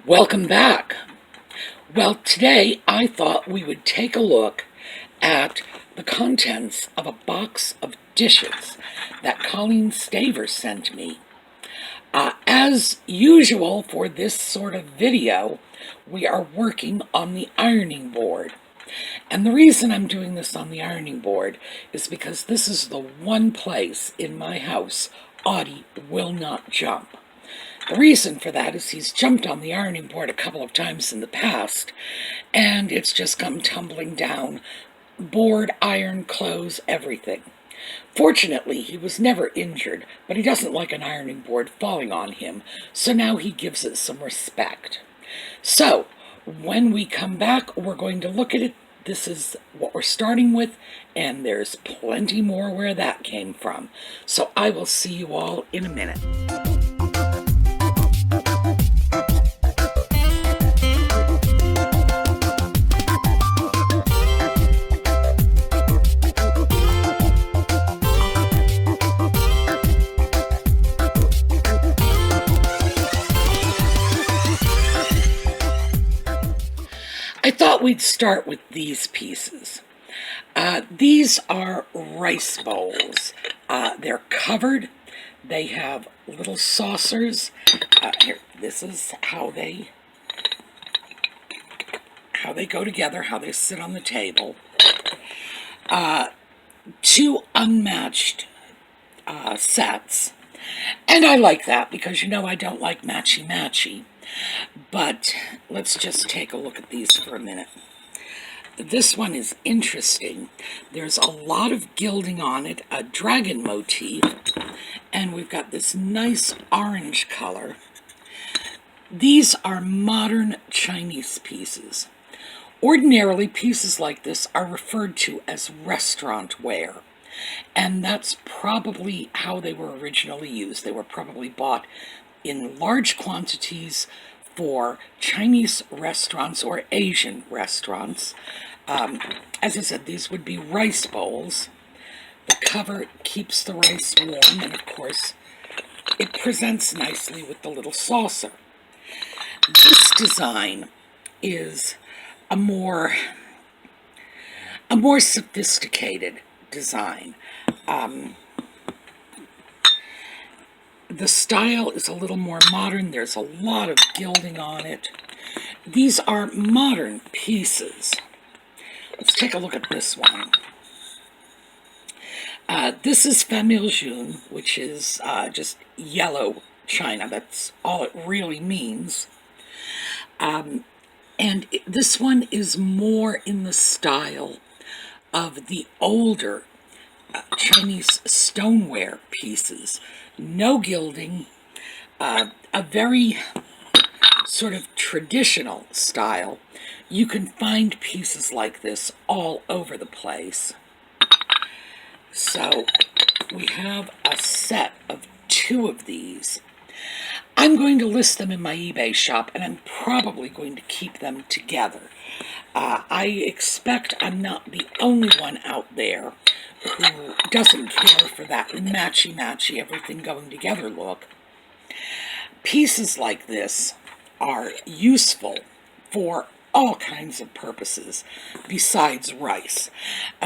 Welcome back. Well, today I thought we would take a look at the contents of a box of dishes that Colleen Staver sent me. As usual for this sort of video, we are working on the ironing board. And the reason I'm doing this on the ironing board is because this is the one place in my house Audie will not jump. The reason for that is he's jumped on the ironing board a couple of times in the past, and it's just come tumbling down. Board, iron, clothes, everything. Fortunately, he was never injured, but he doesn't like an ironing board falling on him, so now he gives it some respect. So, when we come back, we're going to look at it. This is what we're starting with, and there's plenty more where that came from. So I will see you all in a minute. I thought we'd start with these pieces. These are rice bowls. They're covered. They have little saucers. Here, this is how they go together, how they sit on the table. Two unmatched sets. And I like that because, you know, I don't like matchy-matchy. But let's just take a look at these for a minute. This one is interesting. There's a lot of gilding on it, a dragon motif, and we've got this nice orange color. These are modern Chinese pieces. Ordinarily, pieces like this are referred to as restaurant ware, and that's probably how they were originally used. They were probably bought in large quantities for Chinese restaurants or Asian restaurants. As I said, these would be rice bowls. The cover keeps the rice warm, and of course, it presents nicely with the little saucer. This design is a more sophisticated design. The style is a little more modern. There's a lot of gilding on it. These are modern pieces. Let's take a look at this one. This is Famille Jaune, which is just yellow china. That's all it really means. This one is more in the style of the older Chinese stoneware pieces. No gilding, a very sort of traditional style. You can find pieces like this all over the place. So we have a set of two of these. I'm going to list them in my eBay shop, and I'm probably going to keep them together. I expect I'm not the only one out there who doesn't care for that matchy-matchy, everything going together look. Pieces like this are useful for all kinds of purposes besides rice.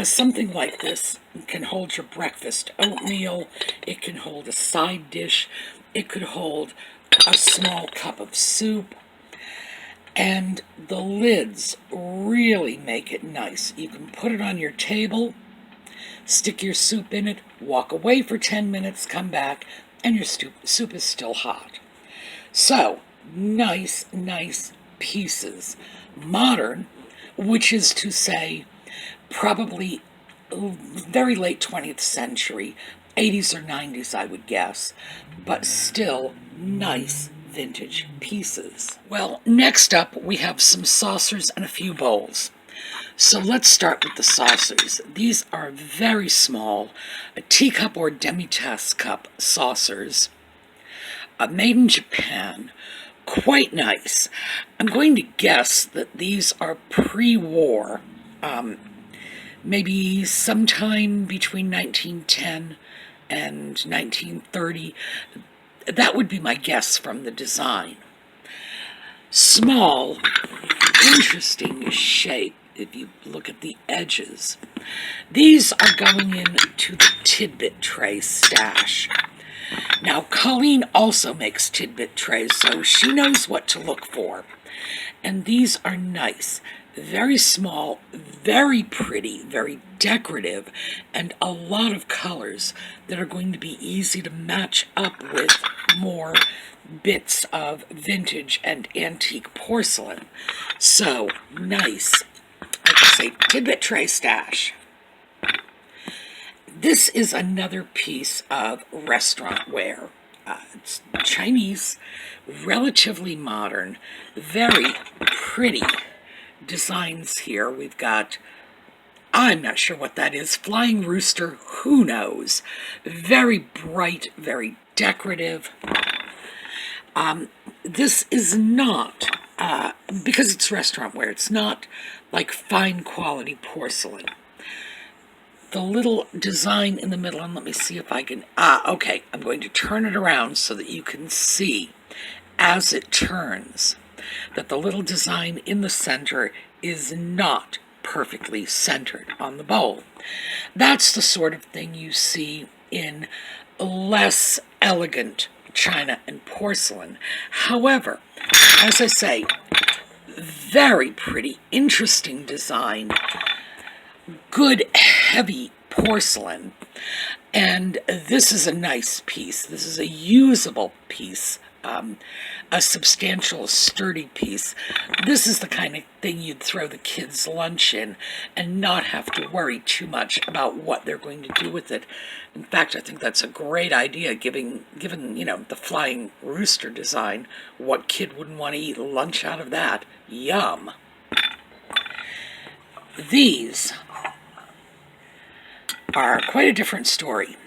Something like this can hold your breakfast oatmeal, it can hold a side dish, it could hold a small cup of soup, and the lids really make it nice. You can put it on your table, stick your soup in it, walk away for 10 minutes, come back, and your soup is still hot. So, nice pieces. Modern, which is to say, probably very late 20th century, 80s or 90s, I would guess, but still nice vintage pieces. Well, next up, we have some saucers and a few bowls. So let's start with the saucers. These are very small, a teacup or demi-tasse cup saucers, made in Japan. Quite nice. I'm going to guess that these are pre-war, maybe sometime between 1910 and 1930. That would be my guess from the design. small, interesting shape if you look at the edges. These are going into the Tidbit tray stash. Now, Colleen also makes Tidbit trays, so she knows what to look for. And these are nice, very small, very pretty, very decorative, and a lot of colors that are going to be easy to match up with more bits of vintage and antique porcelain. So, nice. Like I say, Tidbit tray stash. This is another piece of restaurant ware. It's Chinese, relatively modern, very pretty designs here. We've got, I'm not sure what that is, flying rooster, who knows. Very bright, very decorative. This is not, because it's restaurant ware, it's not like fine quality porcelain. The little design in the middle, and let me see if I can, okay, I'm going to turn it around so that you can see as it turns that the little design in the center is not perfectly centered on the bowl. That's the sort of thing you see in less elegant china and porcelain. However, as I say, very pretty, interesting design, good heavy porcelain, and this is a nice piece. This is a usable piece, a substantial, sturdy piece. This is the kind of thing you'd throw the kids' lunch in and not have to worry too much about what they're going to do with it. In fact, I think that's a great idea, given you know, the flying rooster design. What kid wouldn't want to eat lunch out of that? Yum. These are quite a different story.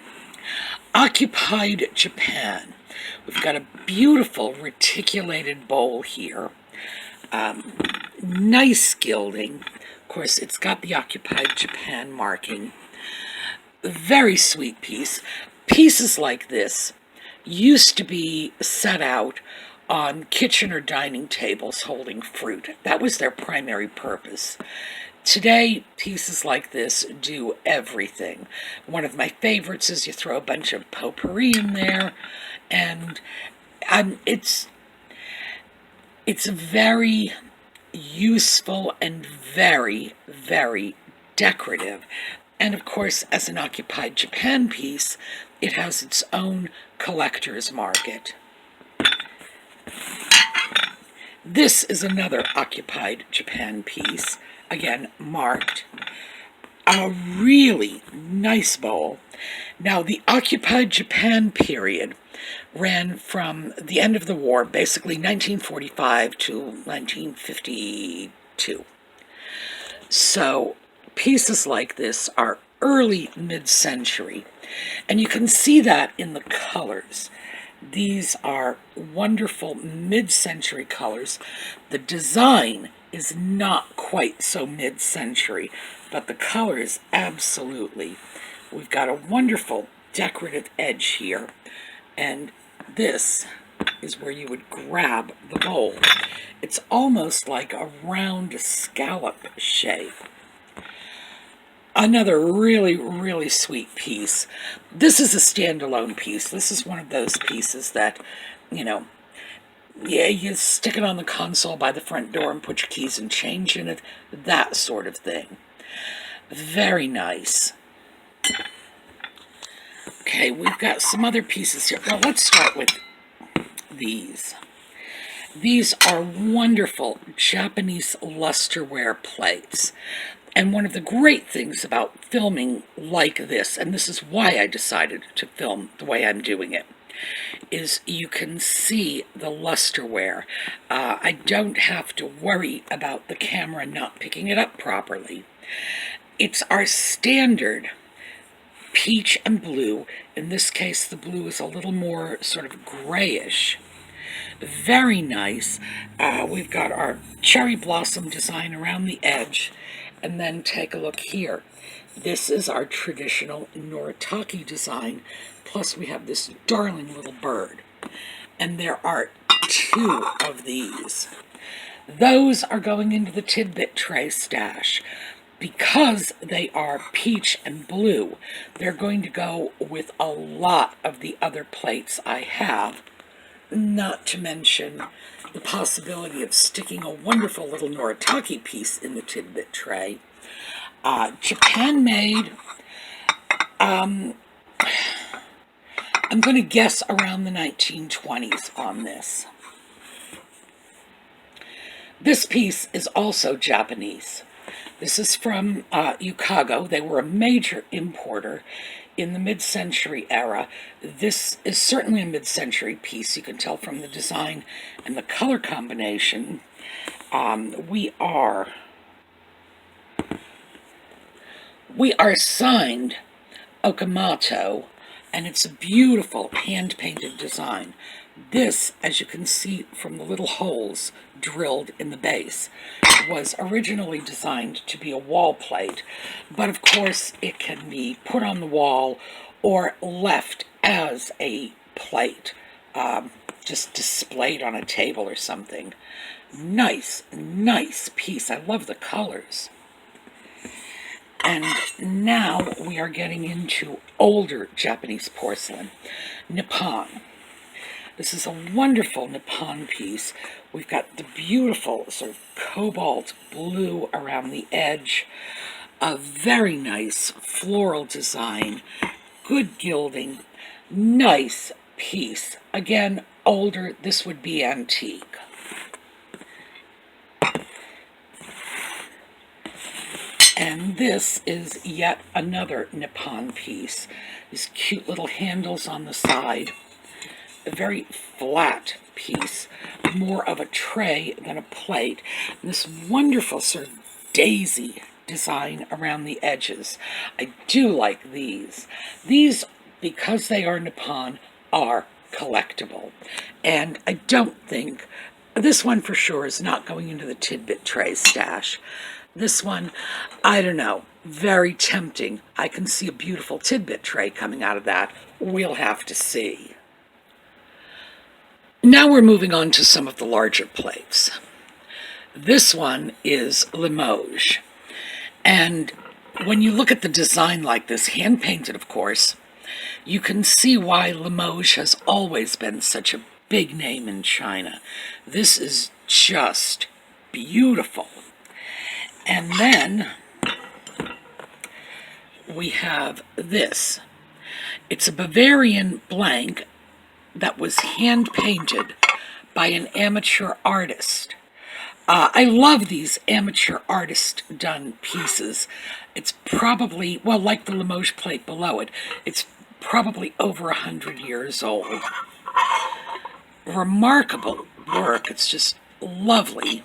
Occupied Japan. We've got a beautiful reticulated bowl here. Nice gilding. Of course, it's got the Occupied Japan marking. Very sweet piece. Pieces like this used to be set out on kitchen or dining tables holding fruit. That was their primary purpose. Today, pieces like this do everything. One of my favorites is you throw a bunch of potpourri in there, and it's very useful and very, very decorative. And of course, as an Occupied Japan piece, it has its own collector's market. This is another Occupied Japan piece, again marked. A really nice bowl. Now, the Occupied Japan period ran from the end of the war, basically 1945 to 1952. So pieces like this are early mid-century, and you can see that in the colors. These are wonderful mid-century colors. The design is not quite so mid-century, but the colors absolutely. We've got a wonderful decorative edge here, and this is where you would grab the bowl. It's almost like a round scallop shape. Another really, really sweet piece. This is a standalone piece. This is one of those pieces that, you know, yeah, you stick it on the console by the front door and put your keys and change in it, that sort of thing. Very nice. Okay, we've got some other pieces here. Well, let's start with these. These are wonderful Japanese lusterware plates. And one of the great things about filming like this, and this is why I decided to film the way I'm doing it, is you can see the lusterware. I don't have to worry about the camera not picking it up properly. It's our standard peach and blue. In this case, the blue is a little more sort of grayish. Very nice. We've got our cherry blossom design around the edge. And then take a look here. This is our traditional Noritake design. Plus we have this darling little bird. And there are 2 of these. Those are going into the Tidbit tray stash. Because they are peach and blue, they're going to go with a lot of the other plates I have, not to mention the possibility of sticking a wonderful little Noritake piece in the Tidbit tray. Japan made, I'm going to guess around the 1920s on this. This piece is also Japanese. This is from Yukago. They were a major importer in the mid-century era. This is certainly a mid-century piece. You can tell from the design and the color combination. We are signed Okamoto, and it's a beautiful hand-painted design. This, as you can see from the little holes drilled in the base, was originally designed to be a wall plate, but of course it can be put on the wall or left as a plate, just displayed on a table or something. Nice, nice piece. I love the colors. And now we are getting into older Japanese porcelain, Nippon. This is a wonderful Nippon piece. We've got the beautiful sort of cobalt blue around the edge, a very nice floral design, good gilding, nice piece. Again, older, this would be antique. And this is yet another Nippon piece. These cute little handles on the side. A very flat piece, more of a tray than a plate. And this wonderful sort of daisy design around the edges. I do like these. These, because they are Nippon, are collectible. And I don't think, this one for sure is not going into the Tidbit tray stash. This one, I don't know, very tempting. I can see a beautiful Tidbit tray coming out of that. We'll have to see. Now we're moving on to some of the larger plates. This one is Limoges. And when you look at the design like this, hand-painted of course, you can see why Limoges has always been such a big name in China. This is just beautiful. And then we have this. It's a Bavarian blank that was hand-painted by an amateur artist. I love these amateur artist-done pieces. It's probably, well, like the Limoges plate below it, it's probably over 100 years old. Remarkable work. It's just lovely.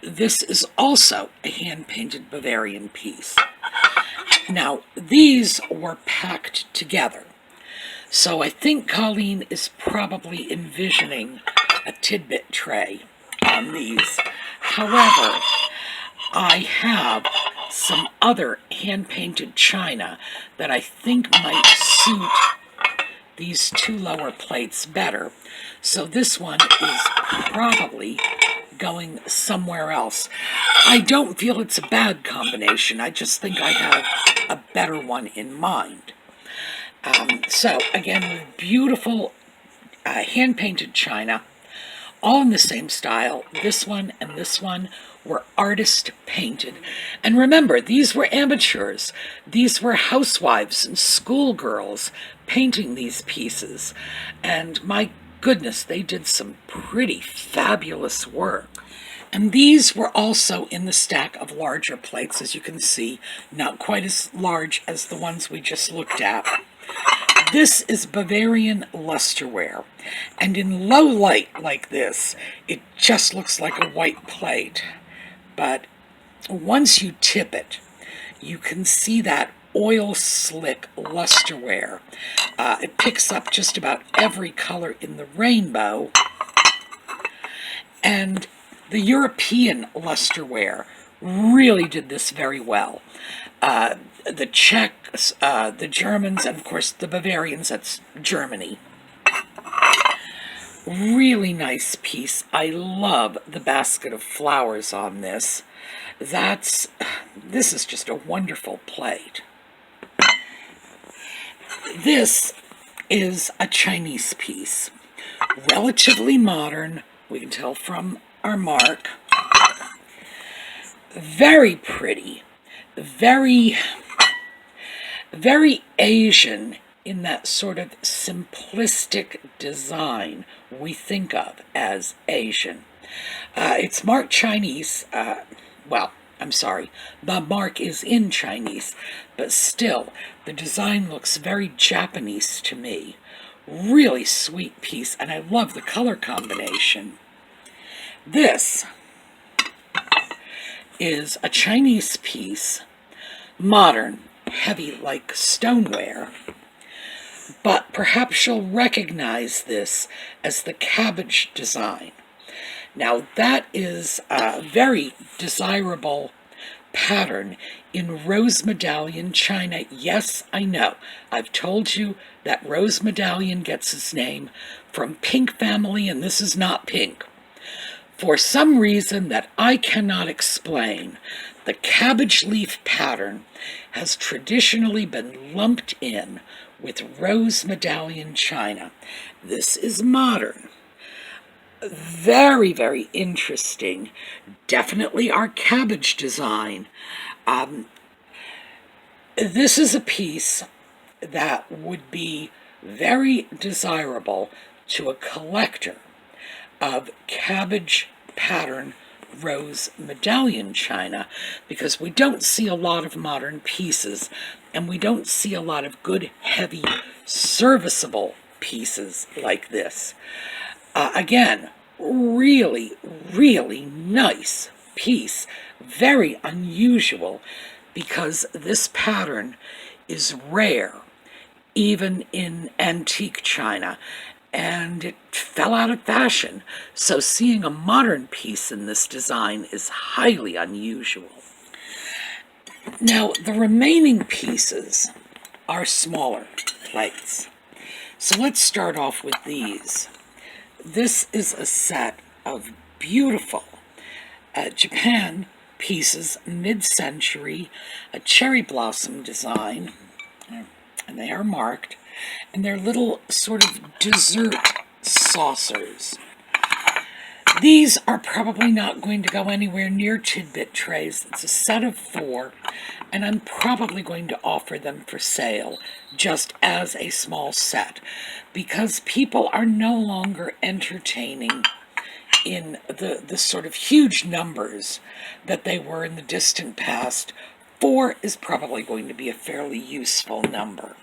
This is also a hand-painted Bavarian piece. Now, these were packed together. So I think Colleen is probably envisioning a Tidbit tray on these. However, I have some other hand-painted china that I think might suit these two lower plates better. So this one is probably going somewhere else. I don't feel it's a bad combination. I just think I have a better one in mind. So, again, beautiful hand-painted china, all in the same style. This one and this one were artist-painted. And remember, these were amateurs. These were housewives and schoolgirls painting these pieces. And my goodness, they did some pretty fabulous work. And these were also in the stack of larger plates, as you can see, not quite as large as the ones we just looked at. This is Bavarian Lusterware, and in low light like this, it just looks like a white plate. But once you tip it, you can see that oil slick lusterware. It picks up just about every color in the rainbow. And the European lusterware really did this very well. The Czechs, the Germans, and of course the Bavarians, that's Germany. Really nice piece. I love the basket of flowers on this. This is just a wonderful plate. This is a Chinese piece. Relatively modern, we can tell from our mark. Very pretty. Very, very Asian in that sort of simplistic design we think of as Asian. It's marked Chinese. Well, I'm sorry, the mark is in Chinese, but still, the design looks very Japanese to me. Really sweet piece, and I love the color combination. This is a Chinese piece, modern, heavy like stoneware, but perhaps you'll recognize this as the cabbage design. Now that is a very desirable pattern in rose medallion china. Yes, I know. I've told you that rose medallion gets its name from pink family, and this is not pink. For some reason that I cannot explain, the cabbage leaf pattern has traditionally been lumped in with rose medallion china. This is modern. Very, very interesting. Definitely our cabbage design. This is a piece that would be very desirable to a collector of cabbage pattern rose medallion china, because we don't see a lot of modern pieces, and we don't see a lot of good, heavy, serviceable pieces like this. Again, really, really nice piece. Very unusual, because this pattern is rare, even in antique china, and it fell out of fashion. So seeing a modern piece in this design is highly unusual. Now, the remaining pieces are smaller plates. So let's start off with these. This is a set of beautiful Japan pieces, mid-century, a cherry blossom design, and they are marked, and they're little sort of dessert saucers. These are probably not going to go anywhere near Tidbit trays. It's a set of 4, and I'm probably going to offer them for sale just as a small set, because people are no longer entertaining in the sort of huge numbers that they were in the distant past. 4 is probably going to be a fairly useful number.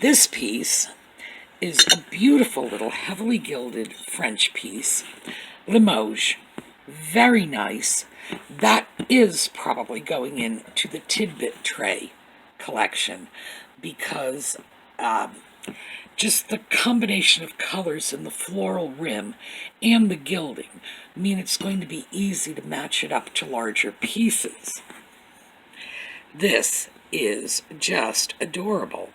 This piece is a beautiful little heavily gilded French piece, Limoges. Very nice. That is probably going into the Tidbit tray collection, because just the combination of colors in the floral rim and the gilding mean it's going to be easy to match it up to larger pieces. This is just adorable.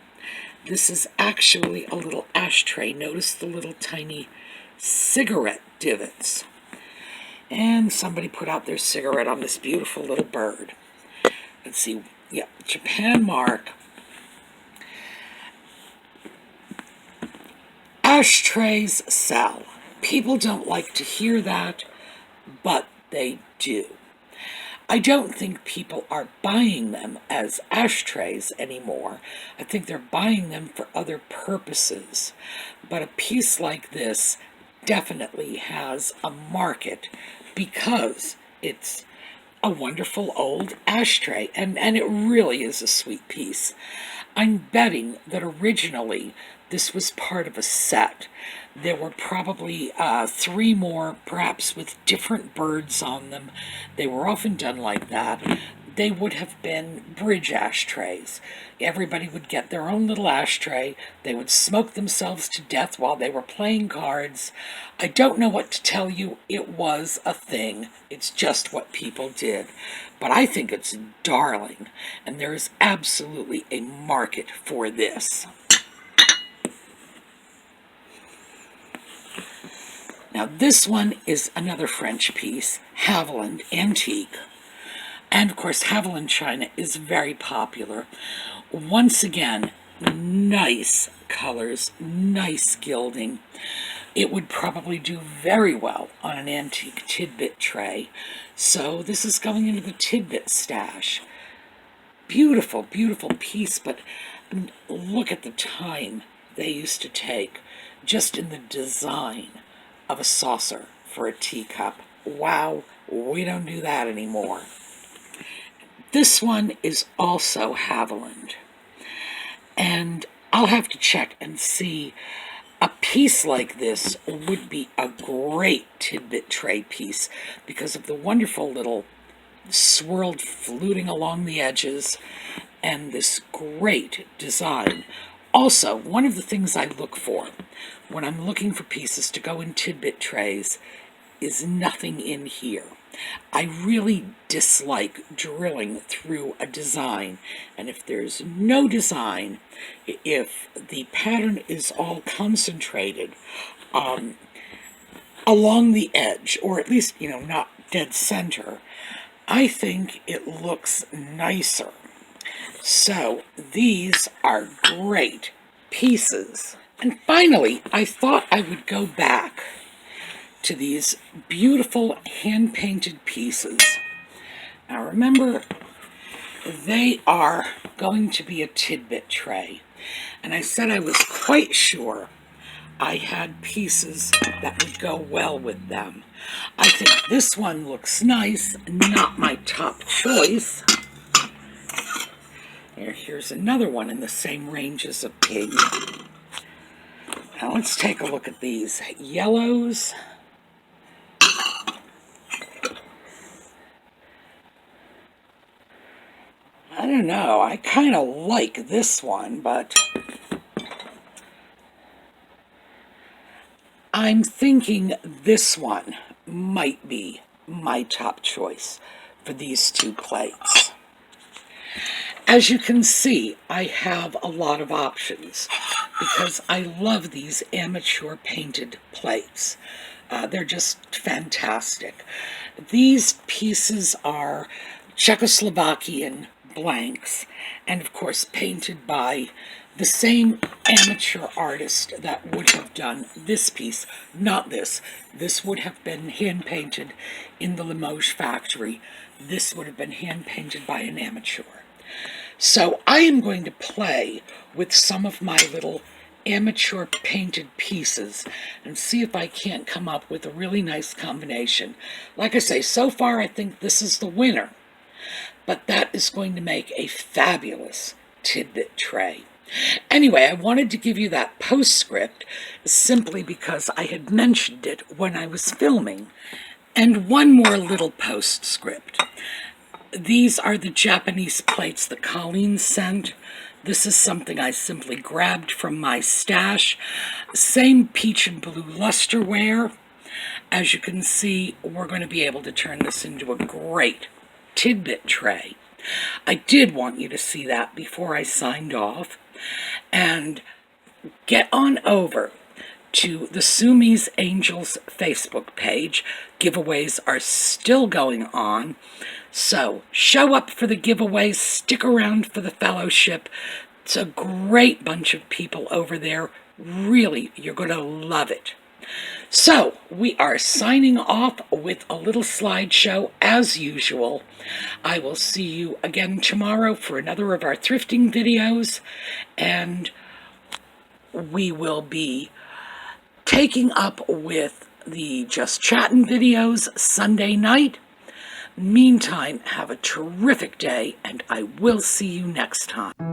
This is actually a little ashtray. Notice the little tiny cigarette divots. And somebody put out their cigarette on this beautiful little bird. Let's see. Yeah, Japan mark. Ashtrays sell. People don't like to hear that, but they do. I don't think people are buying them as ashtrays anymore. I think they're buying them for other purposes. But a piece like this definitely has a market, because it's a wonderful old ashtray, and it really is a sweet piece. I'm betting that originally this was part of a set. There were probably 3 more, perhaps with different birds on them. They were often done like that. They would have been bridge ashtrays. Everybody would get their own little ashtray. They would smoke themselves to death while they were playing cards. I don't know what to tell you. It was a thing. It's just what people did. But I think it's darling, and there is absolutely a market for this. Now this one is another French piece, Haviland Antique. And of course, Haviland China is very popular. Once again, nice colors, nice gilding. It would probably do very well on an antique tidbit tray. So this is going into the tidbit stash. Beautiful, beautiful piece, but look at the time they used to take just in the design of a saucer for a teacup. Wow, we don't do that anymore. This one is also Haviland, and I'll have to check and see. A piece like this would be a great tidbit tray piece because of the wonderful little swirled fluting along the edges and this great design. Also, one of the things I look for when I'm looking for pieces to go in tidbit trays is nothing in here. I really dislike drilling through a design, and if there's no design, if the pattern is all concentrated along the edge, or at least, not dead center, I think it looks nicer. So these are great pieces. And finally, I thought I would go back to these beautiful hand-painted pieces. Now remember, they are going to be a tidbit tray. And I said I was quite sure I had pieces that would go well with them. I think this one looks nice, not my top choice. Here's another one in the same range as a pig. Now let's take a look at these yellows. I don't know, I kind of like this one, but I'm thinking this one might be my top choice for these two plates. As you can see, I have a lot of options because I love these amateur painted plates. They're just fantastic. These pieces are Czechoslovakian blanks, and of course painted by the same amateur artist that would have done this piece, not this. This would have been hand-painted in the Limoges factory. This would have been hand-painted by an amateur. So I am going to play with some of my little amateur painted pieces and see if I can't come up with a really nice combination. Like I say, so far I think this is the winner. But that is going to make a fabulous tidbit tray. Anyway, I wanted to give you that postscript simply because I had mentioned it when I was filming. And one more little postscript. These are the Japanese plates that Colleen sent. This is something I simply grabbed from my stash. Same peach and blue lusterware. As you can see, we're going to be able to turn this into a great tidbit tray. I did want you to see that before I signed off. And get on over to the SueMe's Angels Facebook page. Giveaways are still going on. So show up for the giveaways, stick around for the fellowship. It's a great bunch of people over there. Really, you're going to love it. So, we are signing off with a little slideshow as usual. I will see you again tomorrow for another of our thrifting videos, and we will be taking up with the Just Chattin' videos Sunday night. Meantime, have a terrific day, and I will see you next time.